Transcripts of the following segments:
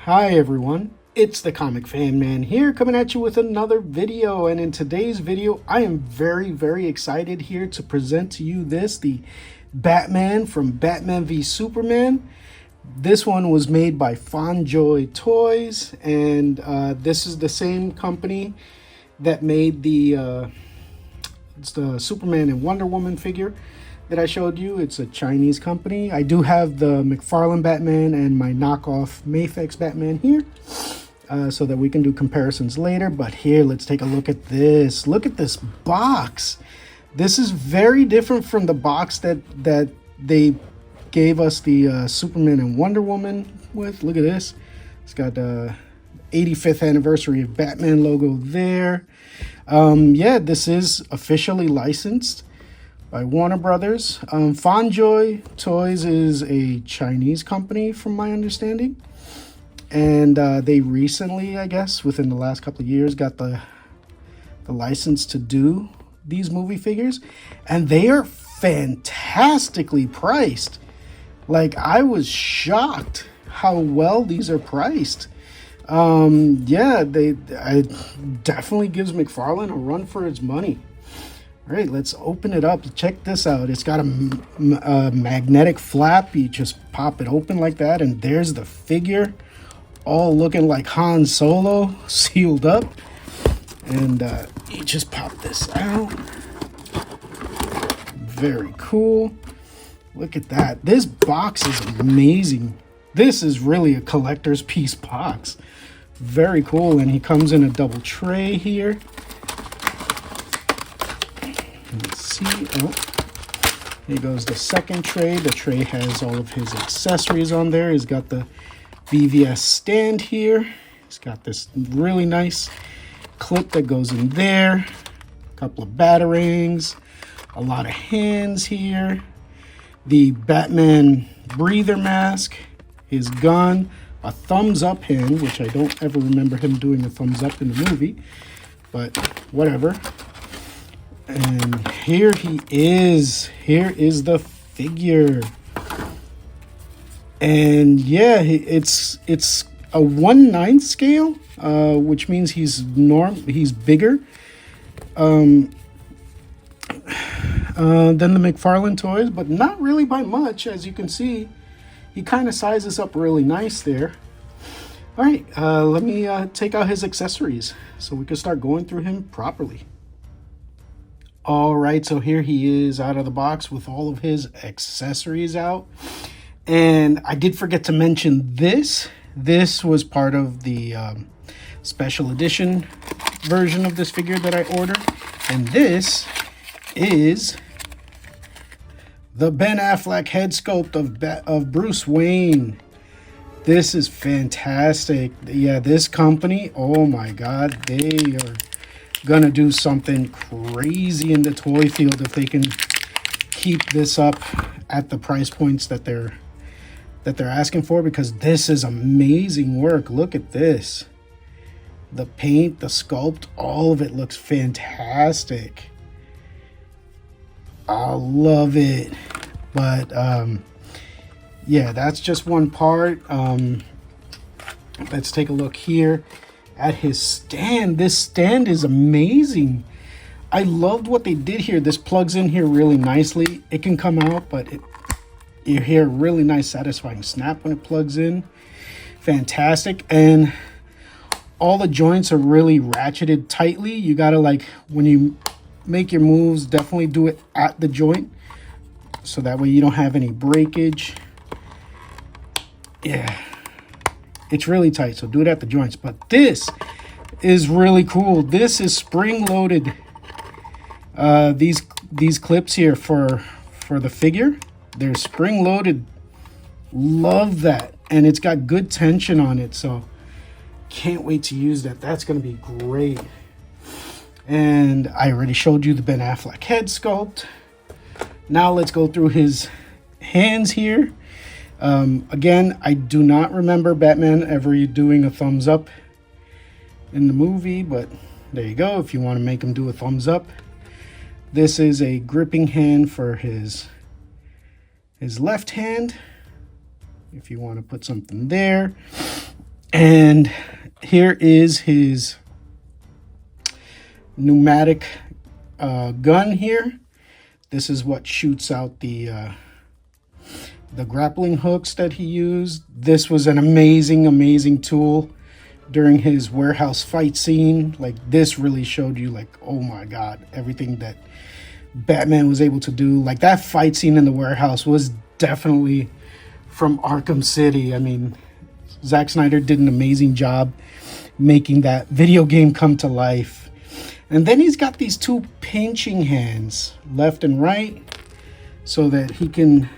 Hi everyone, it's the Comic Fan Man here coming at you with another video, and in today's video I am very excited here to present to you the Batman from Batman v Superman. This one was made by FondJoy Toys, and this is the same company that made the Superman and Wonder Woman figure that I showed you. It's a Chinese company. I do have the McFarlane Batman and my knockoff Mafex Batman here, so that we can do comparisons later. But here, let's take a look at this. Look at this box. This is very different from the box that they gave us the Superman and Wonder Woman with. Look at this. It's got the 85th anniversary of Batman logo there. Yeah, this is officially licensed by Warner Brothers. FondJoy Toys is a Chinese company from my understanding. And they recently, I guess, within the last couple of years, got the license to do these movie figures. And they are fantastically priced. Like, I was shocked how well these are priced. Yeah, it definitely gives McFarlane a run for its money. All right, let's open it up. Check this out. It's got a magnetic flap. You just pop it open like that, and there's the figure, all looking like Han Solo, sealed up. And you just pop this out. Very cool. Look at that. This box is amazing. This is really a collector's piece box. Very cool. And he comes in a double tray here. Let's see. Oh, here goes the second tray. The tray has all of his accessories on there. He's got the BVS stand here. He's got this really nice clip that goes in there. A couple of Batarangs. A lot of hands here. The Batman breather mask. His gun. A thumbs up hand, which I don't ever remember him doing a thumbs up in the movie. But whatever. And here he is. Here is the figure. And yeah, it's a 1/9 scale, which means he's bigger than the McFarlane toys, but not really by much. As you can see, he kind of sizes up really nice there. All right, let me take out his accessories so we can start going through him properly. All right, so here he is out of the box with all of his accessories out. And I did forget to mention this. This was part of the special edition version of this figure that I ordered. And this is the Ben Affleck head sculpt of Bruce Wayne. This is fantastic. Yeah, this company, oh my God, they are gonna do something crazy in the toy field if they can keep this up at the price points that they're asking for, because this is amazing work. Look at this. The paint, the sculpt, all of it looks fantastic. I love it. But yeah, that's just one part. Let's take a look here at his stand. This stand is amazing. I loved what they did here. This plugs in here really nicely. It can come out, but you hear a really nice satisfying snap when it plugs in. Fantastic. And all the joints are really ratcheted tightly. You gotta, like, when you make your moves, definitely do it at the joint, so that way you don't have any breakage. Yeah, it's really tight, so do it at the joints. But this is really cool. This is spring loaded. These clips here for the figure, they're spring loaded. Love that. And it's got good tension on it, so can't wait to use that. That's going to be great. And I already showed you the Ben Affleck head sculpt. Now let's go through his hands here. Again, I do not remember Batman ever doing a thumbs up in the movie, but there you go. If you want to make him do a thumbs up. This is a gripping hand for his left hand, if you want to put something there. And here is his pneumatic gun here. This is what shoots out the grappling hooks that he used. This was an amazing tool during his warehouse fight scene. Like, this really showed you, like, oh my god, everything that Batman was able to do. Like, that fight scene in the warehouse was definitely from Arkham City. I mean, Zack Snyder did an amazing job making that video game come to life. And then he's got these two pinching hands, left and right, so that he can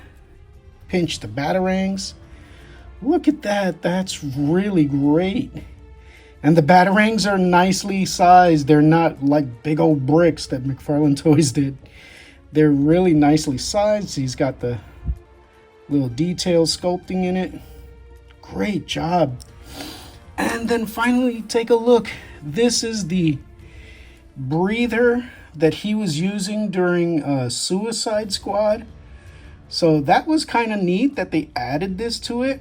pinch the Batarangs. Look at that. That's really great. And the Batarangs are nicely sized. They're not like big old bricks that McFarlane Toys did. They're really nicely sized. He's got the little detail sculpting in it. Great job. And then finally, take a look. This is the breather that he was using during Suicide Squad. So that was kind of neat that they added this to it.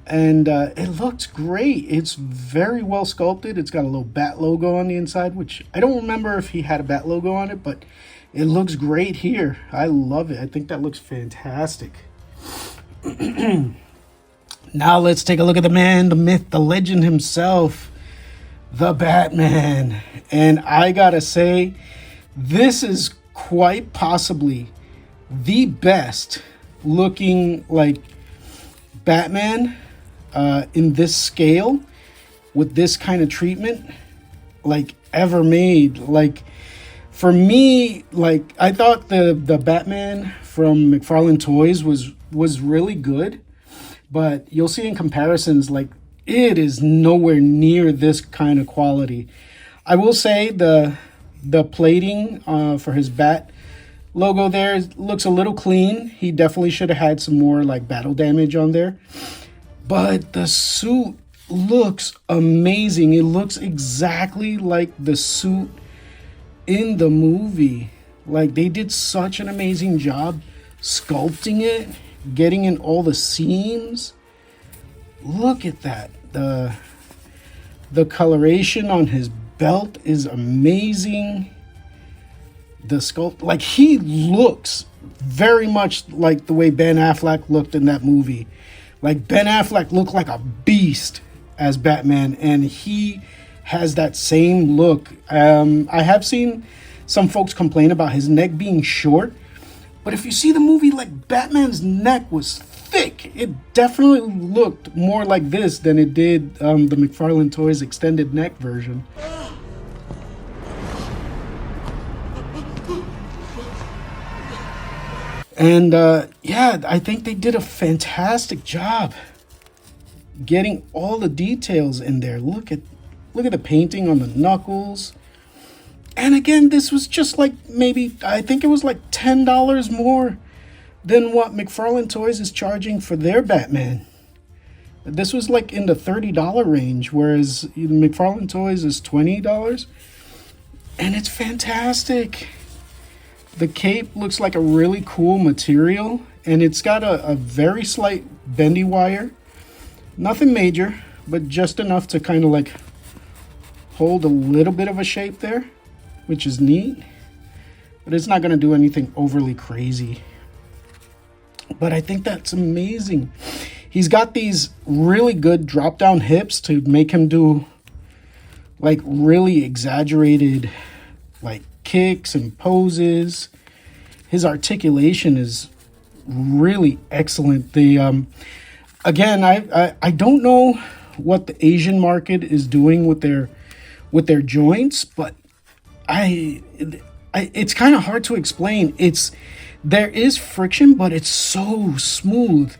And it looks great. It's very well sculpted. It's got a little bat logo on the inside, which I don't remember if he had a bat logo on it, but it looks great here. I love it. I think that looks fantastic. Now let's take a look at the man, the myth, the legend himself, the Batman. And I gotta say, this is quite possibly the best looking like Batman in this scale with this kind of treatment like ever made. Like, for me, like, I thought the Batman from McFarlane Toys was really good, but you'll see in comparisons, like, it is nowhere near this kind of quality. I will say the plating for his bat logo there looks a little clean. He definitely should have had some more like battle damage on there. But the suit looks amazing. It looks exactly like the suit in the movie. Like, they did such an amazing job sculpting it, getting in all the seams. Look at that. The coloration on his belt is amazing. The sculpt, like, he looks very much like the way Ben Affleck looked in that movie. Like, Ben Affleck looked like a beast as Batman, and he has that same look. I have seen some folks complain about his neck being short, but if you see the movie, like, Batman's neck was thick. It definitely looked more like this than it did the McFarlane Toys extended neck version. And yeah, I think they did a fantastic job getting all the details in there. Look at the painting on the knuckles. And again, this was just like, maybe, I think it was like $10 more than what McFarlane Toys is charging for their Batman. This was like in the $30 range, whereas McFarlane Toys is $20. And it's fantastic. The cape looks like a really cool material, and it's got a very slight bendy wire. Nothing major, but just enough to kind of like hold a little bit of a shape there, which is neat. But it's not going to do anything overly crazy. But I think that's amazing. He's got these really good drop down hips to make him do like really exaggerated like kicks and poses. His articulation is really excellent. The again, I don't know what the Asian market is doing with their joints, but it's kind of hard to explain. There is friction, but it's so smooth,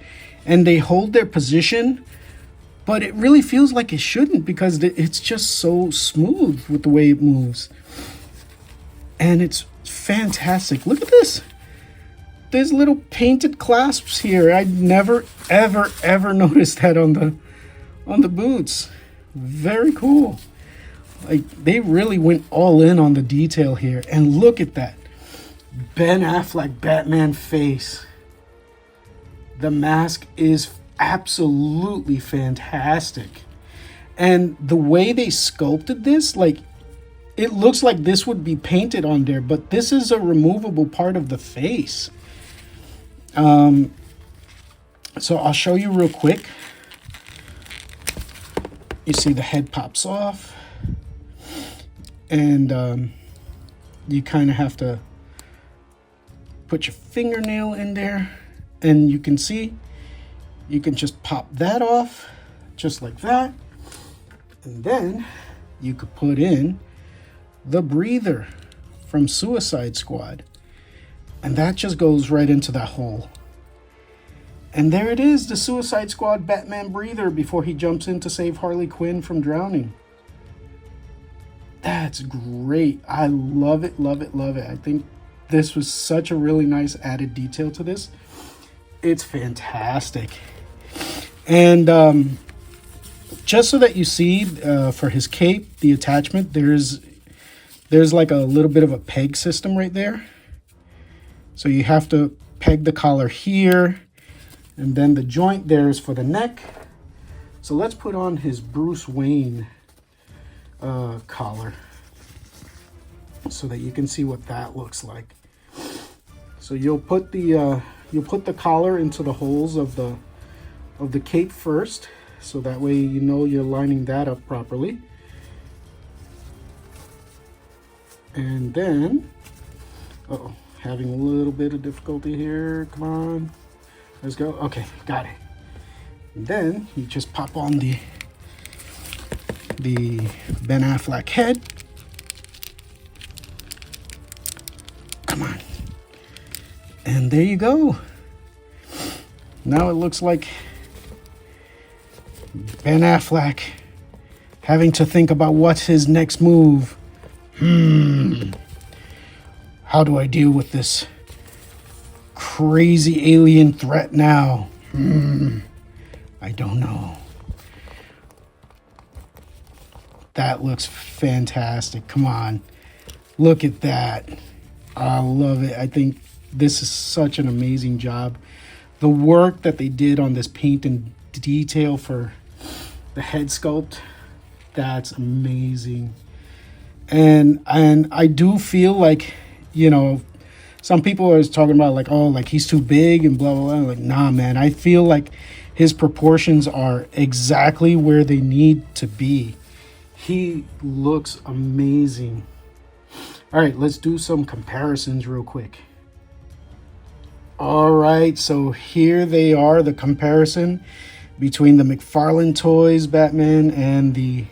and they hold their position, but it really feels like it shouldn't, because it's just so smooth with the way it moves. And it's fantastic. Look at this. There's little painted clasps here. I'd never, ever noticed that on the boots. Very cool. Like, they really went all in on the detail here. And look at that. Ben Affleck Batman face. The mask is absolutely fantastic. And the way they sculpted this, like, it looks like this would be painted on there, but this is a removable part of the face. So I'll show you real quick. You see the head pops off, and you kind of have to put your fingernail in there, and you can see you can just pop that off just like that, and then you could put in the breather from Suicide Squad, and that just goes right into that hole. And there it is, the Suicide Squad Batman breather before he jumps in to save Harley Quinn from drowning. That's great. I love it, love it, love it. I think this was such a really nice added detail to this. It's fantastic. And just so that you see, for his cape, the attachment, there's like a little bit of a peg system right there. So you have to peg the collar here, and then the joint there is for the neck. So let's put on his Bruce Wayne collar so that you can see what that looks like. So you'll put the collar into the holes of the cape first, so that way you know you're lining that up properly. And then, uh-oh, having a little bit of difficulty here. Come on, let's go. Okay, got it. And then you just pop on the Ben Affleck head. Come on. And there you go. Now it looks like Ben Affleck having to think about what's his next move. How do I deal with this crazy alien threat now? I don't know. That looks fantastic. Come on. Look at that. I love it. I think this is such an amazing job. The work that they did on this paint and detail for the head sculpt, that's amazing. And I do feel like, you know, some people are talking about like, oh, like he's too big and blah, blah, blah. Like, nah, man, I feel like his proportions are exactly where they need to be. He looks amazing. All right, let's do some comparisons real quick. All right, so here they are, the comparison between the McFarlane Toys Batman and the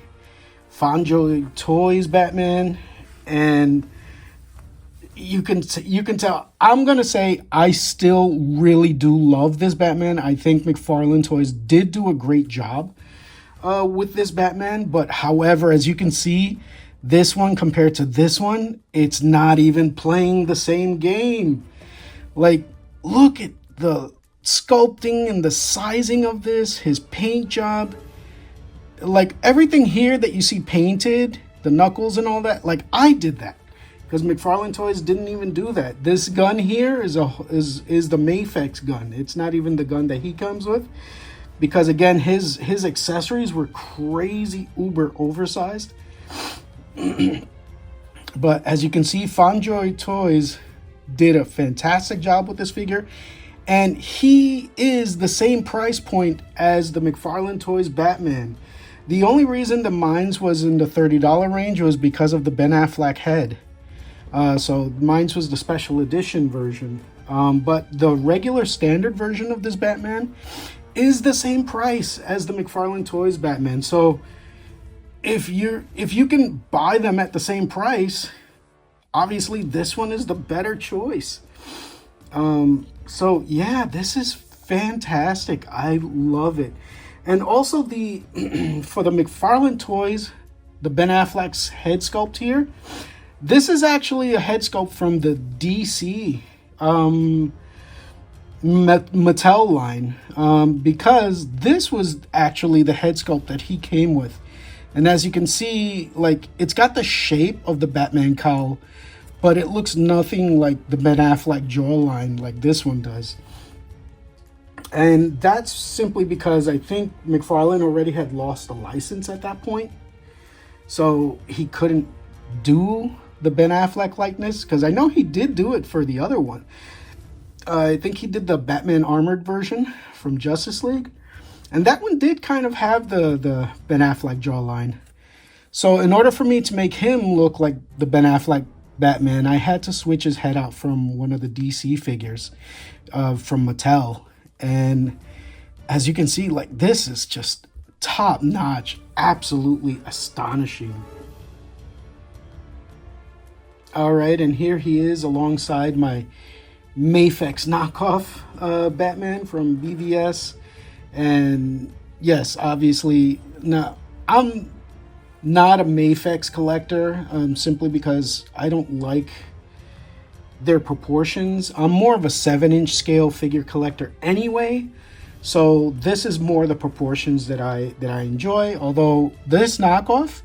FondJoy Toys Batman. And you can tell, I'm gonna say I still really do love this Batman. I think McFarlane Toys did do a great job with this Batman, but however, as you can see, this one compared to this one, it's not even playing the same game. Like, look at the sculpting and the sizing of this, his paint job. Like, everything here that you see painted, the knuckles and all that, like, I did that. Because McFarlane Toys didn't even do that. This gun here is the Mafex gun. It's not even the gun that he comes with. Because, again, his accessories were crazy uber oversized. But as you can see, FondJoy Toys did a fantastic job with this figure, and he is the same price point as the McFarlane Toys Batman. The only reason the mines was in the $30 range was because of the Ben Affleck head. So mines was the special edition version, but the regular standard version of this Batman is the same price as the McFarlane Toys Batman. So if you can buy them at the same price, obviously this one is the better choice. So yeah, this is fantastic. I love it. And also the for the McFarlane Toys, the Ben Affleck's head sculpt here, this is actually a head sculpt from the DC Mattel line, because this was actually the head sculpt that he came with. And as you can see, like, it's got the shape of the Batman cowl, but it looks nothing like the Ben Affleck jawline like this one does. And that's simply because I think McFarlane already had lost the license at that point. So he couldn't do the Ben Affleck likeness, because I know he did do it for the other one. I think he did the Batman Armored version from Justice League. And that one did kind of have the Ben Affleck jawline. So in order for me to make him look like the Ben Affleck Batman, I had to switch his head out from one of the DC figures from Mattel. And as you can see, like, this is just top notch, absolutely astonishing. All right, and here he is alongside my Mafex knockoff Batman from BVS. And yes, obviously, now I'm not a Mafex collector, simply because I don't like their proportions. I'm more of a 7-inch scale figure collector anyway, so this is more the proportions that I enjoy. Although this knockoff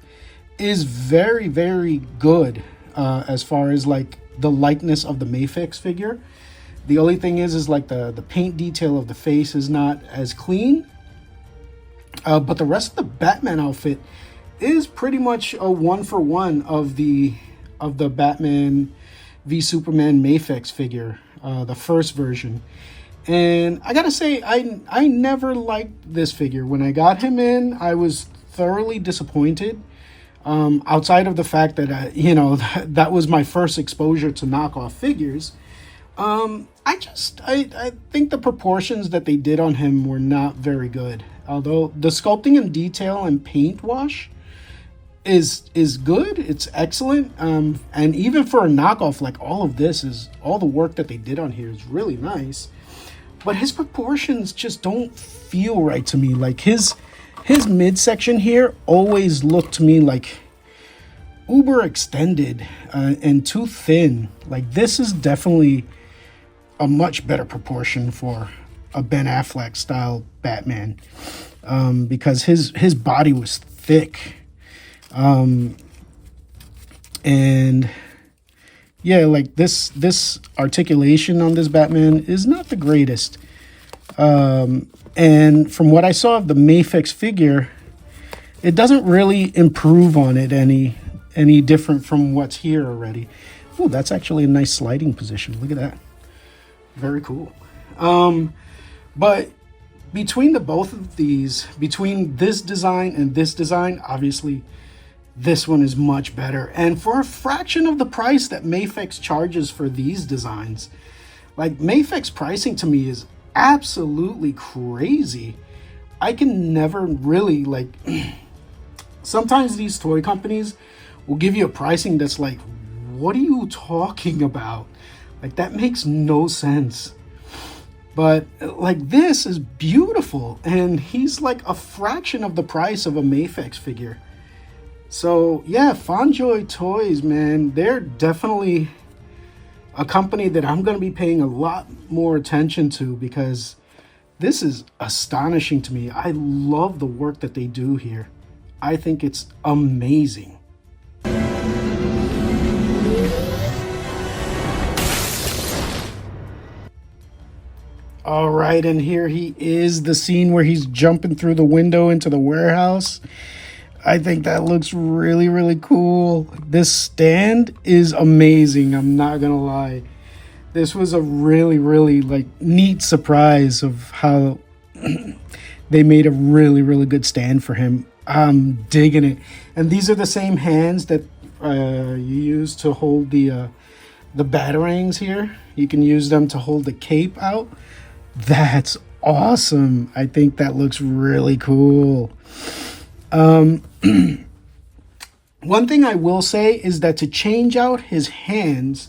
is very, very good as far as like the likeness of the Mafex figure. The only thing is like the paint detail of the face is not as clean, but the rest of the Batman outfit is pretty much a 1-for-1 of the Batman v Superman Mafex figure, the first version. And I gotta say, I never liked this figure. When I got him in, I was thoroughly disappointed. Outside of the fact that that was my first exposure to knockoff figures. I think the proportions that they did on him were not very good. Although the sculpting and detail and paint wash is good, it's excellent. And even for a knockoff, like, all the work that they did on here is really nice. But his proportions just don't feel right to me. Like his midsection here always looked to me like uber extended and too thin. Like, this is definitely a much better proportion for a Ben Affleck style Batman, because his body was thick, and yeah, like this articulation on this Batman is not the greatest. And from what I saw of the Mafex figure, it doesn't really improve on it any different from what's here already. Oh, that's actually a nice sliding position. Look at that. Very cool. But between the both of these, between this design and this design, obviously this one is much better. And for a fraction of the price that Mafex charges for these designs, like, Mafex pricing to me is absolutely crazy. I can never really, like, sometimes these toy companies will give you a pricing that's like, what are you talking about? Like, that makes no sense. But like, this is beautiful, and he's like a fraction of the price of a Mafex figure. So yeah, FondJoy Toys, man, they're definitely a company that I'm going to be paying a lot more attention to, because this is astonishing to me. I love the work that they do here. I think it's amazing. All right, and here he is, the scene where he's jumping through the window into the warehouse. I think that looks really, really cool. This stand is amazing, I'm not gonna lie. This was a really, really, like, neat surprise of how they made a really, really good stand for him. I'm digging it. And these are the same hands that you use to hold the Batarangs here. You can use them to hold the cape out. That's awesome. I think that looks really cool. One thing I will say is that to change out his hands,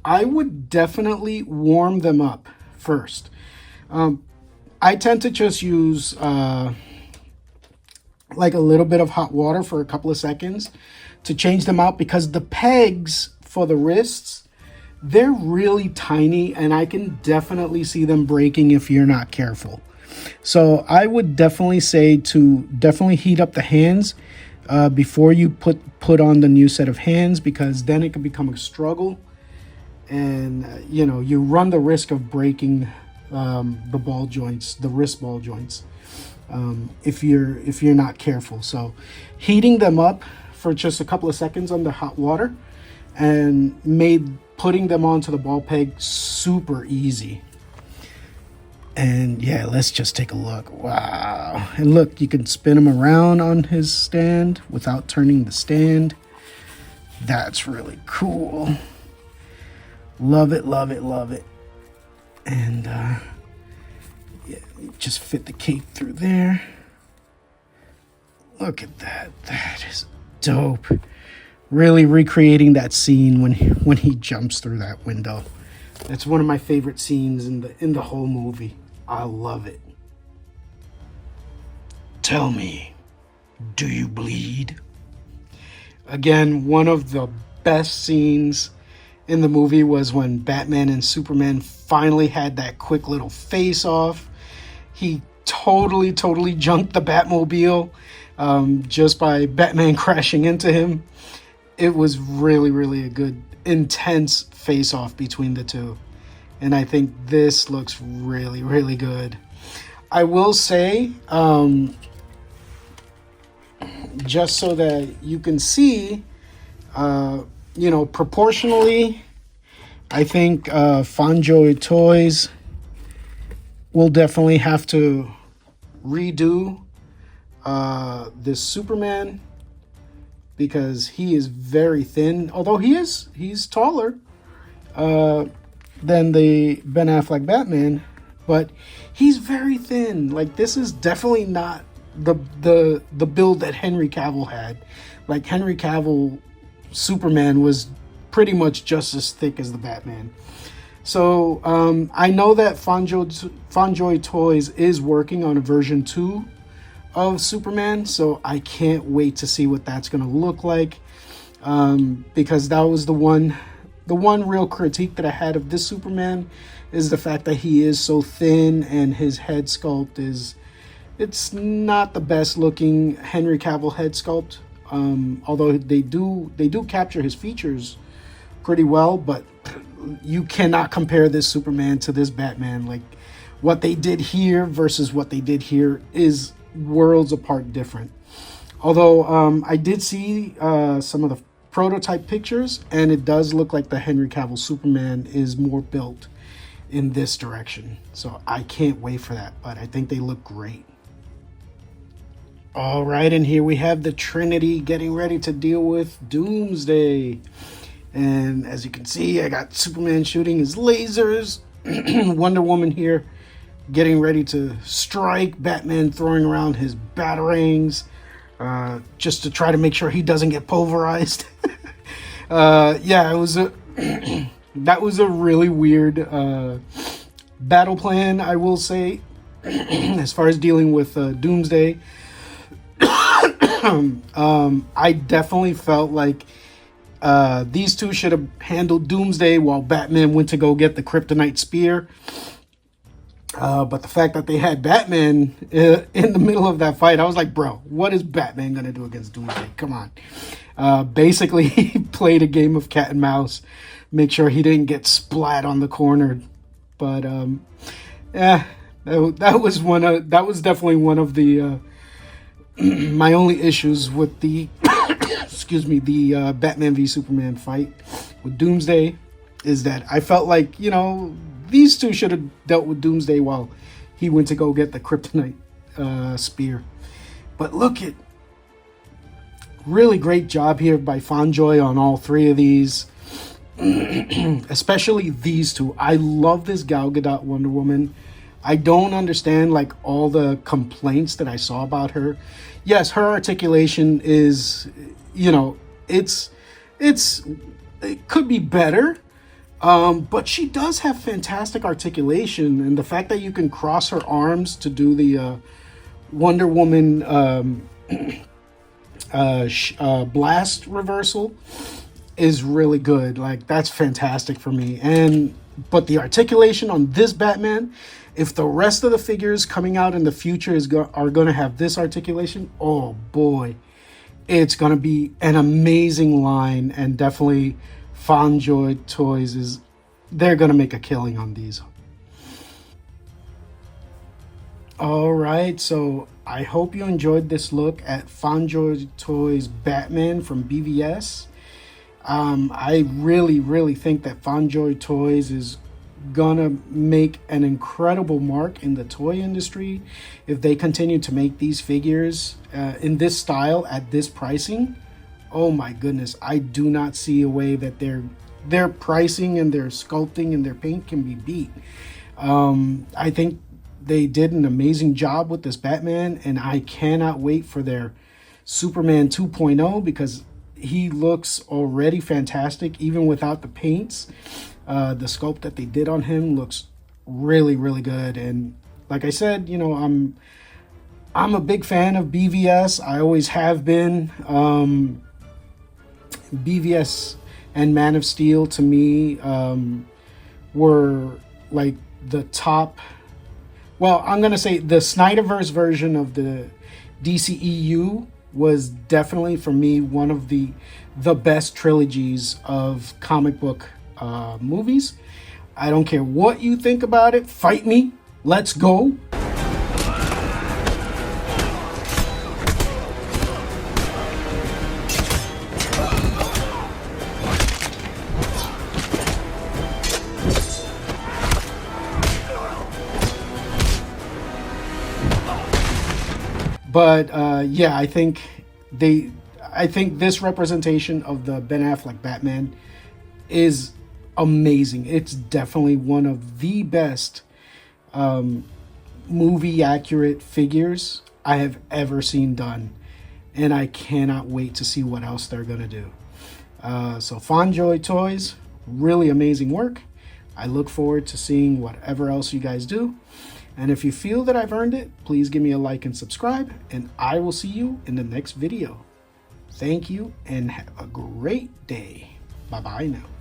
I would definitely warm them up first. I tend to just use like a little bit of hot water for a couple of seconds to change them out, because the pegs for the wrists, they're really tiny, and I can definitely see them breaking if you're not careful. So I would definitely say to definitely heat up the hands before you put on the new set of hands, because then it can become a struggle, and you know, you run the risk of breaking the ball joints, the wrist ball joints, if you're not careful. So heating them up for just a couple of seconds under hot water and made putting them onto the ball peg super easy. And yeah, let's just take a look. Wow. And look, you can spin him around on his stand without turning the stand. That's really cool. Love it, love it, love it. And yeah, just fit the cape through there. Look at that. That is dope. Really recreating that scene when he jumps through that window. That's one of my favorite scenes in the whole movie. I love it. Tell me, do you bleed? Again, one of the best scenes in the movie was when Batman and Superman finally had that quick little face off. He totally junked the Batmobile just by Batman crashing into him. It was really a good, intense face off between the two. And I think this looks really good. I will say, just so that you can see, proportionally, I think FondJoy Toys will definitely have to redo this Superman, because he is very thin, although he's taller than the Ben Affleck Batman, but he's very thin. Like, this is definitely not the build that Henry Cavill had. Like, Henry Cavill Superman was pretty much just as thick as the Batman. So I know that FondJoy Toys is working on a version 2 of Superman, so I can't wait to see what that's going to look like, because that was the one real critique that I had of this Superman, is the fact that he is so thin and his head sculpt it's not the best looking Henry Cavill head sculpt, although they do capture his features pretty well, but you cannot compare this Superman to this Batman. Like, what they did here versus what they did here is worlds apart different. Although I did see some of the prototype pictures, and it does look like the Henry Cavill Superman is more built in this direction. So I can't wait for that, but I think they look great. All right, and here we have the Trinity getting ready to deal with Doomsday. And as you can see, I got Superman shooting his lasers, Wonder Woman here getting ready to strike, Batman throwing around his Batarangs, just to try to make sure he doesn't get pulverized. Yeah, it was that was a really weird battle plan, I will say, as far as dealing with Doomsday. I definitely felt like these two should have handled Doomsday while Batman went to go get the kryptonite spear. But the fact that they had Batman in the middle of that fight, I was like, bro, what is Batman going to do against Doomsday? Come on. Basically, he played a game of cat and mouse, make sure he didn't get splat on the corner. But yeah, that was definitely one of the my only issues with the the Batman v Superman fight with Doomsday, is that I felt like, these two should have dealt with Doomsday while he went to go get the kryptonite spear. But look at, really great job here by FondJoy on all three of these. Especially these two. I love this Gal Gadot Wonder Woman. I don't understand like all the complaints that I saw about her. Yes, her articulation is, it could be better. But she does have fantastic articulation, and the fact that you can cross her arms to do the Wonder Woman blast reversal is really good. Like, that's fantastic for me. But the articulation on this Batman, if the rest of the figures coming out in the future are going to have this articulation, oh boy, it's going to be an amazing line. And definitely FondJoy Toys they're going to make a killing on these. All right, so I hope you enjoyed this look at FondJoy Toys Batman from BVS. I really think that FondJoy Toys is gonna make an incredible mark in the toy industry if they continue to make these figures in this style at this pricing. Oh my goodness, I do not see a way that their pricing and their sculpting and their paint can be beat. I think they did an amazing job with this Batman, and I cannot wait for their Superman 2.0 because he looks already fantastic even without the paints. The sculpt that they did on him looks really good, and like I said, you know, I'm a big fan of BVS. I always have been. BVS and Man of Steel to me were like the top. Well, I'm gonna say the Snyderverse version of the DCEU was definitely for me one of the best trilogies of comic book movies. I don't care what you think about it. Fight me. Let's go. But yeah, I think this representation of the Ben Affleck Batman is amazing. It's definitely one of the best movie accurate figures I have ever seen done, and I cannot wait to see what else they're gonna do. So FondJoy Toys, really amazing work. I look forward to seeing whatever else you guys do. And if you feel that I've earned it, please give me a like and subscribe, and I will see you in the next video. Thank you and have a great day. Bye-bye now.